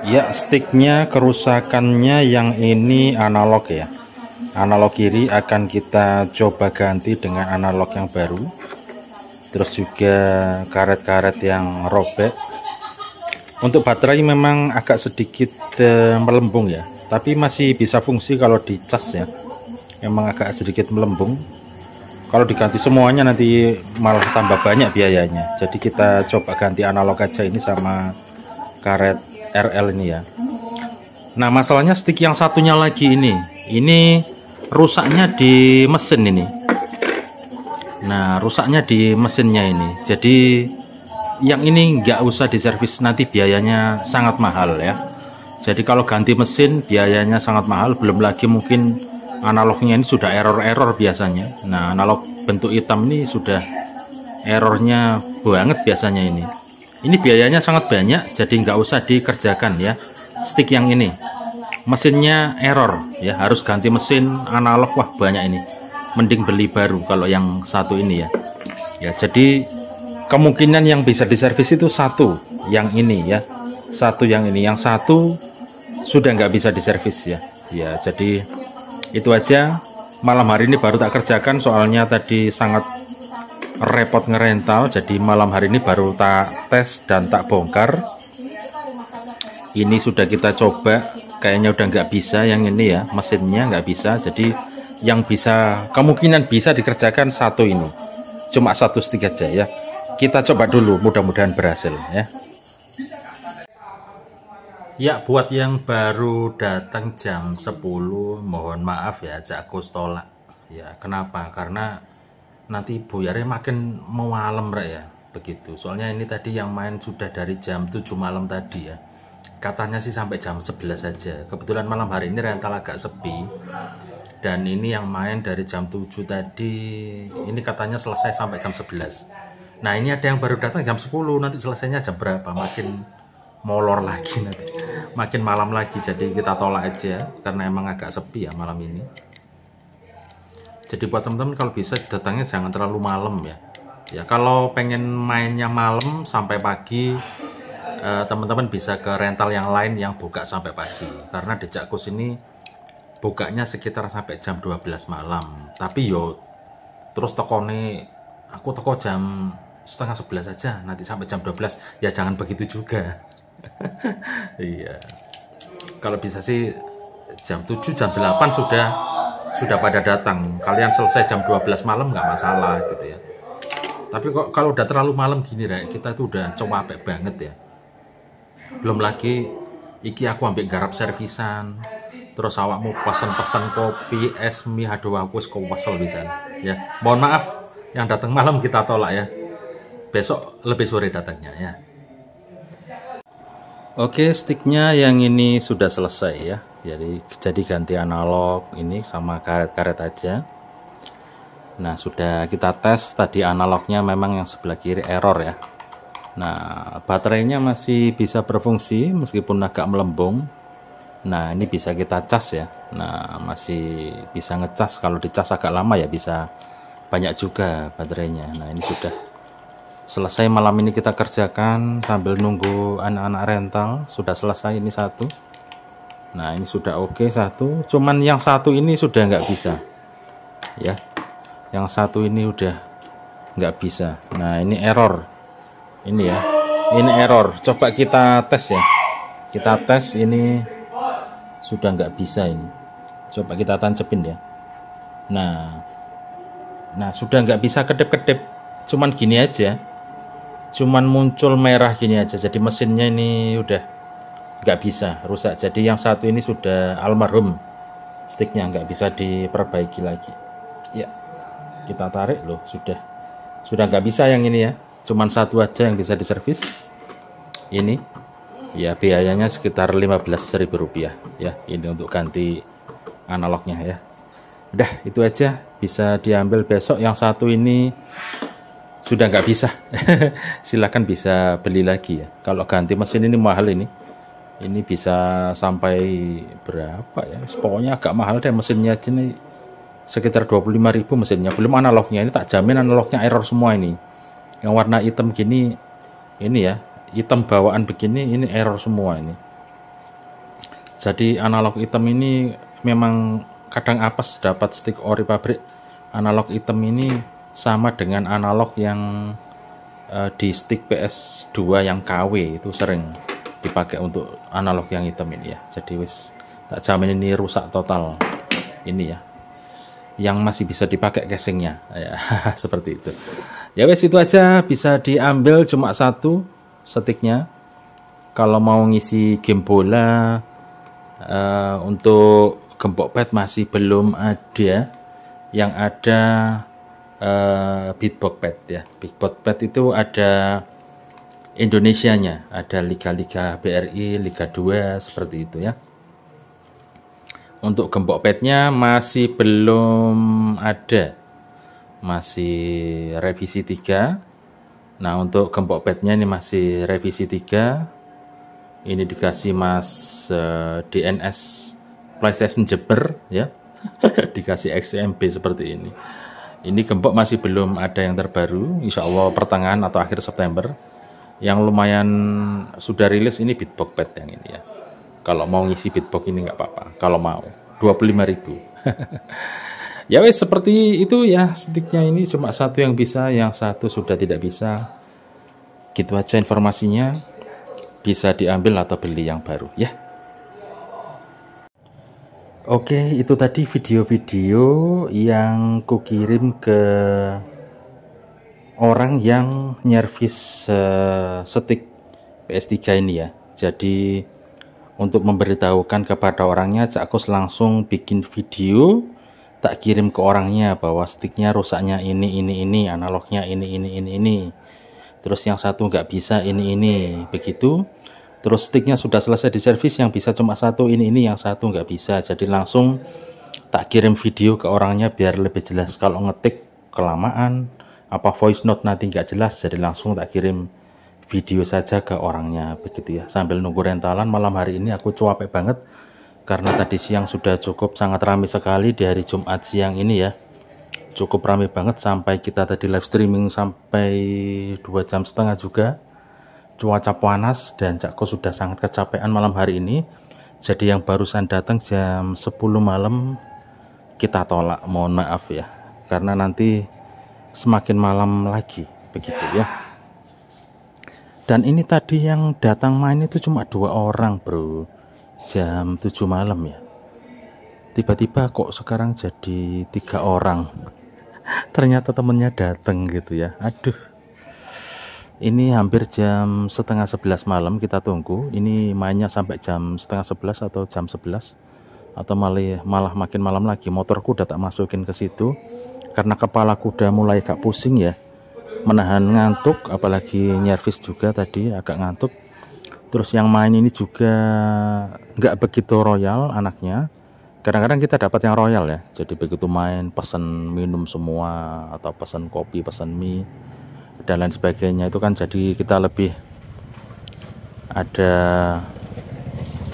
Ya, sticknya kerusakannya yang ini analog ya. Analog kiri akan kita coba ganti dengan analog yang baru. Terus juga karet-karet yang robek. Untuk baterai memang agak sedikit melembung ya, tapi masih bisa fungsi kalau dicas ya. Memang agak sedikit melembung. Kalau diganti semuanya nanti malah tambah banyak biayanya. Jadi kita coba ganti analog aja ini sama karet RL ini ya. Nah, masalahnya stick yang satunya lagi ini rusaknya di mesin ini. Nah, rusaknya di mesinnya ini. Jadi yang ini nggak usah diservis, nanti biayanya sangat mahal ya. Jadi kalau ganti mesin biayanya sangat mahal, belum lagi mungkin analognya ini sudah error biasanya. Nah, analog bentuk hitam ini sudah errornya banget biasanya ini. Ini biayanya sangat banyak, jadi nggak usah dikerjakan ya. Stick yang ini mesinnya error ya, harus ganti mesin analog, wah banyak ini. Mending beli baru kalau yang satu ini ya. Ya, jadi kemungkinan yang bisa diservis itu satu yang ini ya, satu yang ini, yang satu sudah nggak bisa diservis ya. Ya, jadi itu aja. Malam hari ini baru tak kerjakan soalnya tadi sangat repot ngerental, jadi malam hari ini baru tak tes dan tak bongkar. Ini sudah kita coba, kayaknya udah nggak bisa yang ini ya, mesinnya nggak bisa. Jadi yang bisa, kemungkinan bisa dikerjakan satu ini, cuma satu stick aja ya. Kita coba dulu, mudah-mudahan berhasil ya. Ya, buat yang baru datang jam 10, mohon maaf ya, Jakkus tolak. Ya, kenapa? Karena nanti buyarnya makin malam ya, begitu. Soalnya ini tadi yang main sudah dari jam 7 malam tadi ya. Katanya sih sampai jam 11 saja. Kebetulan malam hari ini rental agak sepi. Dan ini yang main dari jam 7 tadi, ini katanya selesai sampai jam 11. Nah, ini ada yang baru datang jam 10, nanti selesainya jam berapa? Makin molor lagi nanti, makin malam lagi. Jadi kita tolak aja karena emang agak sepi ya malam ini. Jadi buat teman-teman kalau bisa datangnya jangan terlalu malam ya. Ya, kalau pengen mainnya malam sampai pagi, teman-teman bisa ke rental yang lain yang buka sampai pagi. Karena di Jakkus ini bukanya sekitar sampai jam 12 malam. Tapi yo terus tokone aku toko jam setengah 11 aja, nanti sampai jam 12. Ya jangan begitu juga. Iya. Kalau bisa sih jam 7 jam 8 sudah pada datang. Kalian selesai jam 12 malam nggak masalah gitu ya. Tapi kok kalau udah terlalu malam gini Rek, kita itu udah capek banget ya. Belum lagi iki aku ambil garap servisan. Terus awakmu pesen-pesen kopi, es, mie, aduh aku kesel bisa ya. Mohon maaf yang datang malam kita tolak ya. Besok lebih sore datangnya ya. Oke, sticknya yang ini sudah selesai ya. Jadi ganti analog ini sama karet-karet aja. Nah, sudah kita tes tadi analognya memang yang sebelah kiri error ya. Nah, baterainya masih bisa berfungsi meskipun agak melembung. Nah, ini bisa kita cas ya. Nah, masih bisa ngecas. Kalau dicas agak lama ya bisa banyak juga baterainya. Nah, ini sudah selesai malam ini kita kerjakan sambil nunggu anak-anak rental. Sudah selesai ini satu. Nah, ini sudah oke satu. Cuman yang satu ini sudah nggak bisa ya. Yang satu ini udah nggak bisa. Nah, ini error ini ya, ini error. Coba kita tes ya, kita tes. Ini sudah nggak bisa ini. Coba kita tancepin ya. Nah sudah nggak bisa kedip-kedip, cuman gini aja, cuman muncul merah gini aja. Jadi mesinnya ini udah nggak bisa, rusak. Jadi yang satu ini sudah almarhum, sticknya nggak bisa diperbaiki lagi ya. Kita tarik loh, sudah nggak bisa yang ini ya. Cuman satu aja yang bisa diservis ini ya. Biayanya sekitar Rp15.000 ya ini untuk ganti analognya ya. Udah itu aja, bisa diambil besok. Yang satu ini sudah nggak bisa. Silahkan bisa beli lagi ya. Kalau ganti mesin ini mahal ini bisa sampai berapa ya, pokoknya agak mahal deh mesinnya. Ini sekitar 25.000 mesinnya, belum analognya. Ini tak jamin analognya error semua ini. Yang warna hitam gini ini ya, hitam bawaan begini, ini error semua ini. Jadi analog hitam ini memang kadang apes dapat stick ori pabrik. Analog hitam ini sama dengan analog yang di stick PS2 yang KW itu sering dipakai untuk analog yang hitam ini ya. Jadi wis tak jamin ini rusak total ini ya. Yang masih bisa dipakai casingnya ya. Seperti itu ya. Wes itu aja, bisa diambil cuma satu sticknya kalau mau ngisi game bola. Untuk gembok pad masih belum ada, yang ada beatbox pad ya. Beatbox pad itu ada Indonesianya, ada liga-liga BRI, Liga 2 seperti itu ya. Untuk gembok padnya masih belum ada, masih revisi 3. Nah untuk gembok padnya ini masih revisi 3. Ini dikasih mas DNS PlayStation Jember ya. Dikasih XMP seperti ini. Ini gembok masih belum ada yang terbaru, insya Allah pertengahan atau akhir September. Yang lumayan sudah rilis ini beatbox pad yang ini ya. Kalau mau ngisi beatbox ini nggak apa-apa, kalau mau 25.000. Ya wes seperti itu ya, sticknya ini cuma satu yang bisa, yang satu sudah tidak bisa. Gitu aja informasinya, bisa diambil atau beli yang baru ya. Oke, itu tadi video-video yang kukirim ke orang yang nyervis stick PS3 ini ya. Jadi untuk memberitahukan kepada orangnya, aku langsung bikin video, tak kirim ke orangnya bahwa sticknya rusaknya ini, analognya ini. Terus yang satu nggak bisa ini, begitu. Terus sticknya sudah selesai diservis, yang bisa cuma satu ini, yang satu nggak bisa. Jadi langsung tak kirim video ke orangnya biar lebih jelas. Kalau ngetik kelamaan, apa voice note nanti nggak jelas, jadi langsung tak kirim video saja ke orangnya begitu ya. Sambil nunggu rentalan, malam hari ini aku capek banget karena tadi siang sudah cukup sangat ramai sekali di hari Jumat siang ini ya. Cukup ramai banget sampai kita tadi live streaming sampai 2,5 jam juga. Cuaca panas dan Cakko sudah sangat kecapean malam hari ini. Jadi yang barusan datang jam 10 malam kita tolak, mohon maaf ya, karena nanti semakin malam lagi begitu ya. Dan ini tadi yang datang main itu cuma 2 orang bro, jam 7 malam ya. Tiba-tiba kok sekarang jadi 3 orang. Ternyata temennya datang gitu ya. Aduh, ini hampir jam setengah 11 malam kita tunggu. Ini mainnya sampai jam setengah 11 atau jam 11, atau malah makin malam lagi. Motorku udah tak masukin ke situ karena kepalaku udah mulai agak pusing ya, menahan ngantuk, apalagi nyervis juga tadi agak ngantuk. Terus yang main ini juga nggak begitu royal anaknya. Kadang-kadang kita dapat yang royal ya, jadi begitu main pesan minum semua, atau pesan kopi, pesan mie dan lain sebagainya, itu kan jadi kita lebih ada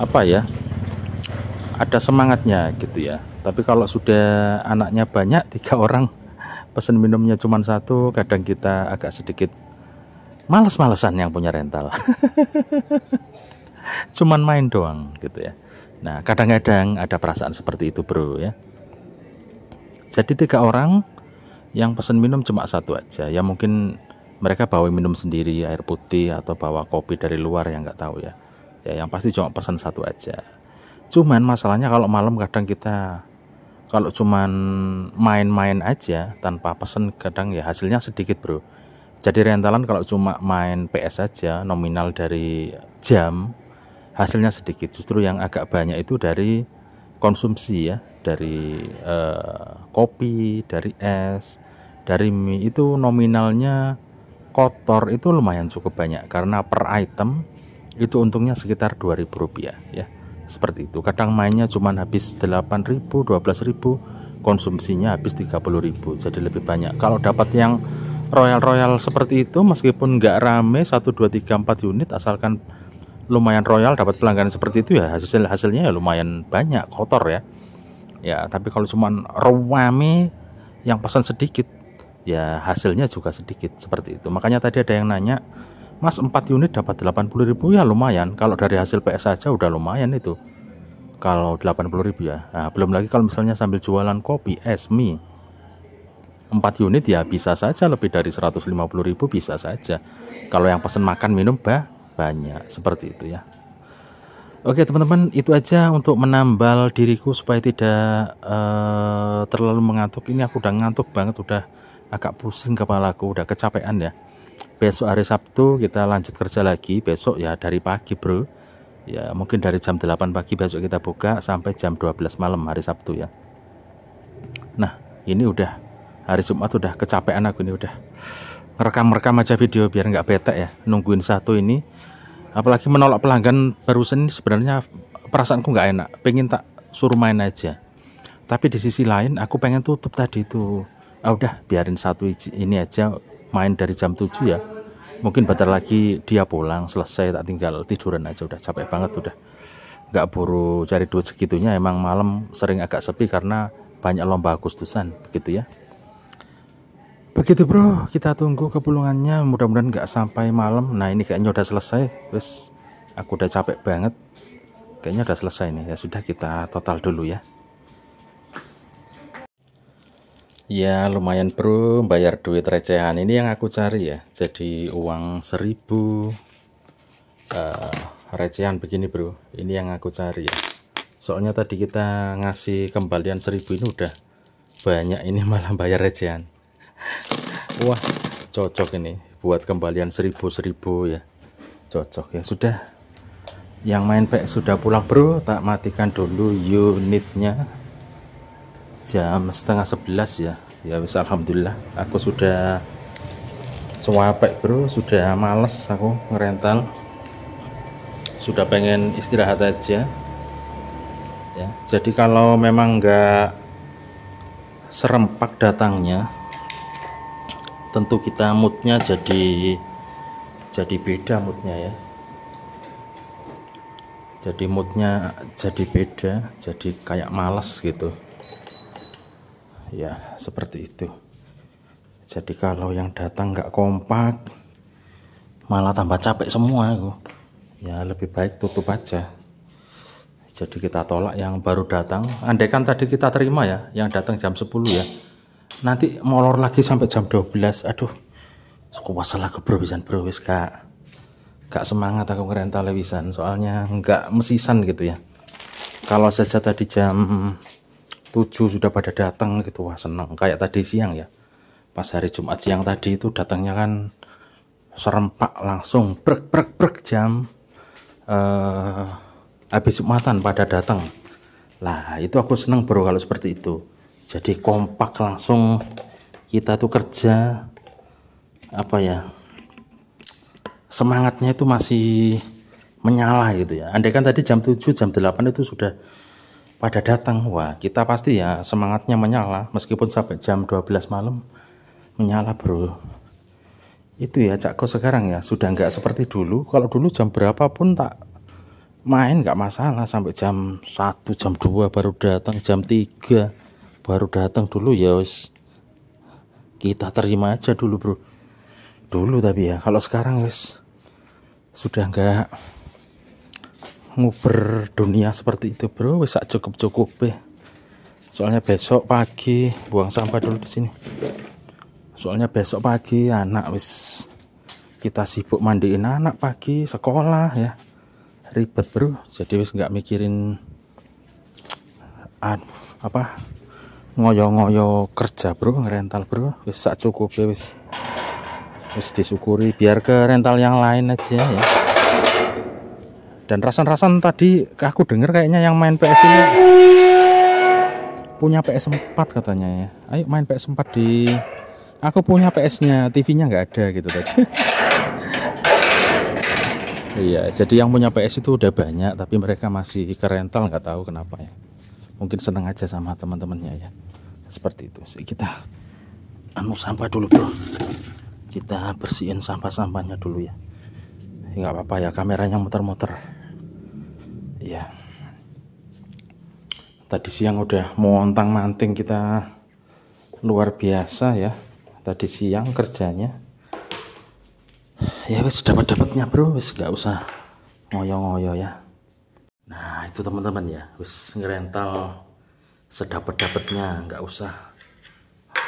apa ya, ada semangatnya gitu ya. Tapi kalau sudah anaknya banyak, 3 orang, pesan minumnya cuma 1, kadang kita agak sedikit males-malesan yang punya rental. Cuman main doang gitu ya. Nah kadang-kadang ada perasaan seperti itu bro ya. Jadi 3 orang yang pesan minum cuma 1 aja. Ya mungkin mereka bawa minum sendiri, air putih, atau bawa kopi dari luar, yang nggak tahu ya. Ya yang pasti cuma pesan 1 aja. Cuman masalahnya kalau malam kadang kita, kalau cuman main-main aja tanpa pesen, kadang ya hasilnya sedikit bro. Jadi rentalan kalau cuma main PS aja nominal dari jam, hasilnya sedikit. Justru yang agak banyak itu dari konsumsi ya, dari kopi, dari es, dari mie, itu nominalnya kotor itu lumayan cukup banyak, karena per item itu untungnya sekitar Rp2.000 ya. Seperti itu. Kadang mainnya cuma habis 8.000, 12.000, konsumsinya habis 30.000, jadi lebih banyak. Kalau dapat yang royal seperti itu, meskipun nggak rame 1, 2, 3, 4 unit, asalkan lumayan royal, dapat pelanggan seperti itu ya, hasilnya ya lumayan banyak, kotor ya. Ya tapi kalau cuman rame yang pesan sedikit, ya hasilnya juga sedikit, seperti itu. Makanya tadi ada yang nanya, Mas 4 unit dapat 80.000, ya lumayan. Kalau dari hasil PS saja udah lumayan itu. kalau 80.000 ya. Nah, belum lagi kalau misalnya sambil jualan kopi, es, mie 4 unit ya bisa saja lebih dari 150.000 bisa saja. Kalau yang pesan makan minum banyak seperti itu ya. Oke teman-teman, itu aja untuk menambal diriku supaya tidak terlalu mengantuk. Ini aku udah ngantuk banget, udah agak pusing kepalaku, udah kecapean ya. Besok hari Sabtu kita lanjut kerja lagi. Besok ya dari pagi bro, ya mungkin dari jam 8 pagi besok kita buka sampai jam 12 malam hari Sabtu ya. Nah ini udah hari Jumat, udah kecapean aku ini, udah ngerekam aja video biar nggak bete ya nungguin satu ini. Apalagi menolak pelanggan barusan ini sebenarnya perasaanku nggak enak, pengen tak suruh main aja. Tapi di sisi lain aku pengen tutup tadi itu. Udah biarin satu ini aja main dari jam 7 ya. Mungkin bentar lagi dia pulang selesai, tak tinggal tiduran aja, udah capek banget udah. Nggak buru cari duit segitunya, emang malam sering agak sepi karena banyak lomba Agustusan gitu ya. Begitu bro, kita tunggu kepulungannya, mudah-mudahan nggak sampai malam. Nah ini kayaknya udah selesai, terus aku udah capek banget, kayaknya udah selesai nih ya. Sudah, kita total dulu ya. Ya lumayan bro, bayar duit recehan ini yang aku cari ya. Jadi uang 1.000 recehan begini bro, ini yang aku cari ya. Soalnya tadi kita ngasih kembalian 1.000 ini udah banyak, ini malah bayar recehan. Wah cocok ini buat kembalian 1.000 ya, cocok ya. Sudah, yang main PS sudah pulang bro, tak matikan dulu unitnya. Jam setengah 11 ya. Ya wis, alhamdulillah aku sudah capek bro, sudah males aku ngerental, sudah pengen istirahat aja ya. Jadi kalau memang nggak serempak datangnya, tentu kita moodnya jadi beda moodnya ya. Jadi moodnya jadi beda, jadi kayak malas gitu ya, seperti itu. Jadi kalau yang datang nggak kompak, malah tambah capek semua aku ya. Lebih baik tutup aja. Jadi kita tolak yang baru datang. Andaikan tadi kita terima ya yang datang jam 10 ya, nanti molor lagi sampai jam 12. Aduh, aku masalah ke bro pisan bro, wis gak semangat aku ngerental wisan, soalnya nggak mesisan gitu ya. Kalau saja tadi jam 7 sudah pada datang gitu, wah senang. Kayak tadi siang ya, pas hari Jumat siang tadi itu datangnya kan serempak langsung brek jam habis Jumatan pada datang. Lah itu aku senang bro kalau seperti itu. Jadi kompak langsung, kita tuh kerja apa ya, semangatnya itu masih menyala gitu ya. Andaikan tadi jam 7 jam 8 itu sudah pada datang, wah kita pasti ya semangatnya menyala, meskipun sampai jam 12 malam menyala bro. Itu ya cakko sekarang ya, sudah nggak seperti dulu. Kalau dulu jam berapapun tak main nggak masalah, sampai jam 1 jam 2 baru datang, jam 3 baru datang dulu ya wis, kita terima aja dulu bro dulu. Tapi ya kalau sekarang wis sudah nggak nguber dunia seperti itu bro, wis cukup ya. Soalnya besok pagi buang sampah dulu di sini. Soalnya besok pagi anak wis, kita sibuk mandiin anak pagi sekolah ya, ribet bro. Jadi wis nggak mikirin apa ngoyo-ngoyo kerja bro, ngerental bro, wis sak cukup ya wis disyukuri, biar ke rental yang lain aja ya. Dan rasan-rasan tadi aku denger kayaknya yang main PS ini punya PS4 katanya ya. Ayo main PS4 di, aku punya PS-nya, TV-nya nggak ada gitu tadi. Iya, jadi yang punya PS itu udah banyak, tapi mereka masih ke rental, nggak tahu kenapa ya. Mungkin seneng aja sama teman-temannya ya. Seperti itu. Kita sampah dulu bro. Kita bersihin sampah-sampahnya dulu ya. Nggak apa-apa ya, kameranya muter-muter. Ya. Tadi siang udah montang-manting kita luar biasa ya. Tadi siang kerjanya. Ya wis dapat-dapatnya bro, wis nggak usah ngoyo-ngoyo ya. Nah itu teman-teman ya, wis ngerental sedapet-dapetnya, nggak usah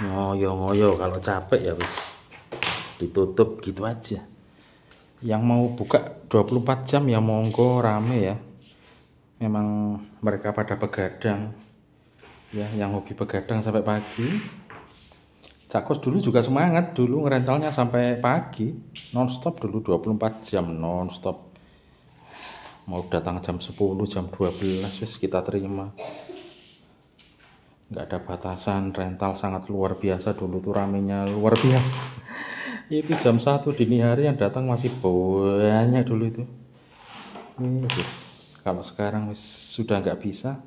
ngoyo-ngoyo. Kalau capek ya wis ditutup gitu aja. Yang mau buka 24 jam ya monggo, rame ya. Memang mereka pada begadang ya, yang hobi begadang sampai pagi. Cak Kos dulu juga semangat, dulu ngerentalnya sampai pagi nonstop, dulu 24 jam nonstop. Mau datang jam 10, jam 12 wis kita terima, nggak ada batasan. Rental sangat luar biasa dulu tuh, ramenya luar biasa. Itu jam 1 dini hari yang datang masih banyak dulu itu. Kalau sekarang sudah nggak bisa.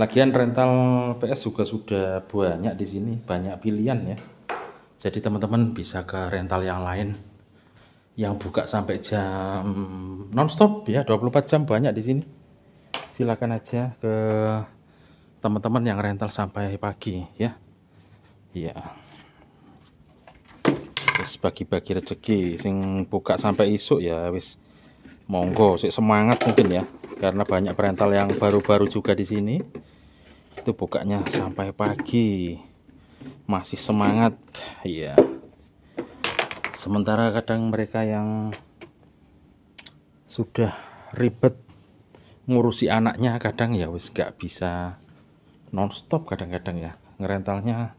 Lagian rental PS juga sudah banyak di sini, banyak pilihan ya. Jadi teman-teman bisa ke rental yang lain yang buka sampai jam nonstop ya, 24 jam banyak di sini. Silakan aja ke teman-teman yang rental sampai pagi ya. Iya. Wis bagi-bagi rezeki, sing buka sampai isuk ya wis monggo, sik semangat mungkin ya, karena banyak rental yang baru-baru juga di sini. Itu bukanya sampai pagi, masih semangat. Iya. Sementara kadang mereka yang sudah ribet ngurusi anaknya, kadang ya wis gak bisa nonstop, kadang-kadang ya ngerentalnya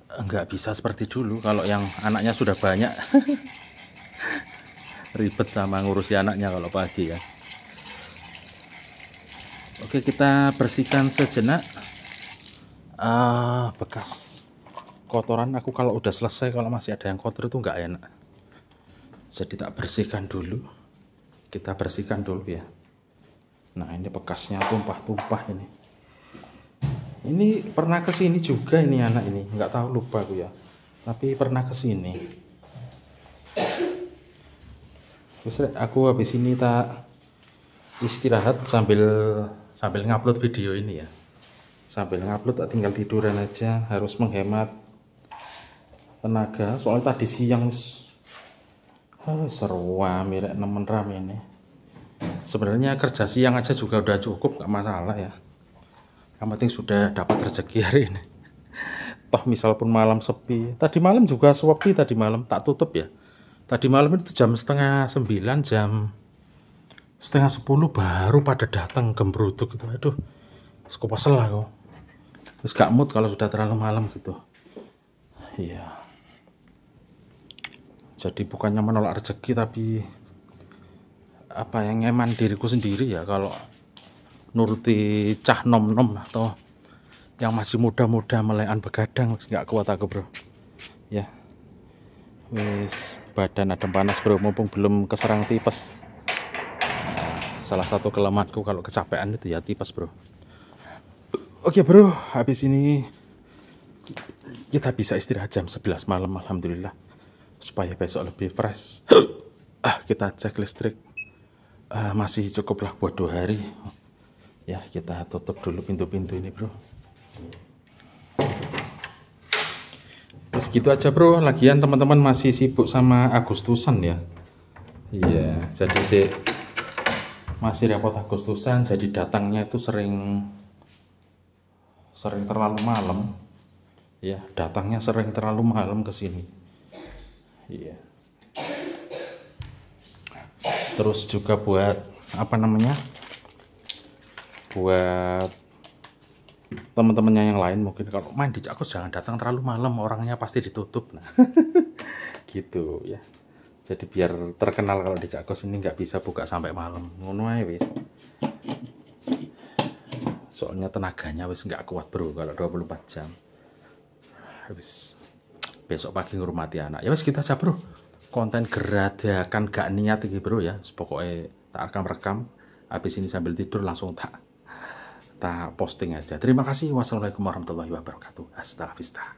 nggak bisa seperti dulu. Kalau yang anaknya sudah banyak ribet sama ngurusi anaknya kalau pagi ya. Oke, kita bersihkan sejenak bekas kotoran. Aku kalau udah selesai, kalau masih ada yang kotor itu nggak enak, jadi tak bersihkan dulu. Kita bersihkan dulu ya. Nah, ini bekasnya tumpah-tumpah ini. Ini pernah kesini juga ini anak ini, nggak tahu, lupa aku ya, tapi pernah kesini. Terus aku habis ini tak istirahat sambil ngupload video ini ya. Sambil ngupload tak tinggal tiduran aja, harus menghemat tenaga. Soalnya tadi siang seru mirip nemen rame ini. Sebenarnya kerja siang aja juga udah cukup, nggak masalah ya. Yang penting sudah dapat rezeki hari ini. Toh misal pun malam sepi. Tadi malam juga sepi, tadi malam tak tutup ya. Tadi malam itu jam setengah 9, jam setengah 10 baru pada datang gembrutuk gitu. Aduh, aku kesel lah kok. Terus gak mood kalau sudah terlalu malam gitu. Iya. Jadi bukannya menolak rezeki, tapi apa yang ngeman diriku sendiri ya, kalau nuruti cah nom-nom atau yang masih muda-muda melekan begadang nggak kuat aku bro ya. Wis badan adem panas bro, mumpung belum keserang tipes. Salah satu kelemahanku kalau kecapean itu ya tipes bro. Oke bro, habis ini kita bisa istirahat jam 11 malam alhamdulillah, supaya besok lebih fresh. Kita cek listrik, masih cukup lah buat 2 hari ya. Kita tutup dulu pintu-pintu ini bro. Terus gitu aja bro. Lagian teman-teman masih sibuk sama Agustusan ya. Iya, jadi masih repot Agustusan, jadi datangnya itu sering terlalu malam ya. Datangnya sering terlalu malam ke sini. Iya. Terus juga buat apa namanya, buat teman-temannya yang lain, mungkin kalau main di Cak Kos jangan datang terlalu malam, orangnya pasti ditutup. Nah gitu ya. Jadi biar terkenal kalau di Cak Kos ini nggak bisa buka sampai malam, ngono ae wis. Soalnya tenaganya wis nggak kuat bro kalau 24 jam. Wis besok pagi ngurmati anak ya. Wis kita aja bro, konten geradakan gak niat iki bro ya. Pokoknya tak rekam habis ini sambil tidur langsung tak posting aja. Terima kasih. Wassalamualaikum warahmatullahi wabarakatuh. Hasta la vista.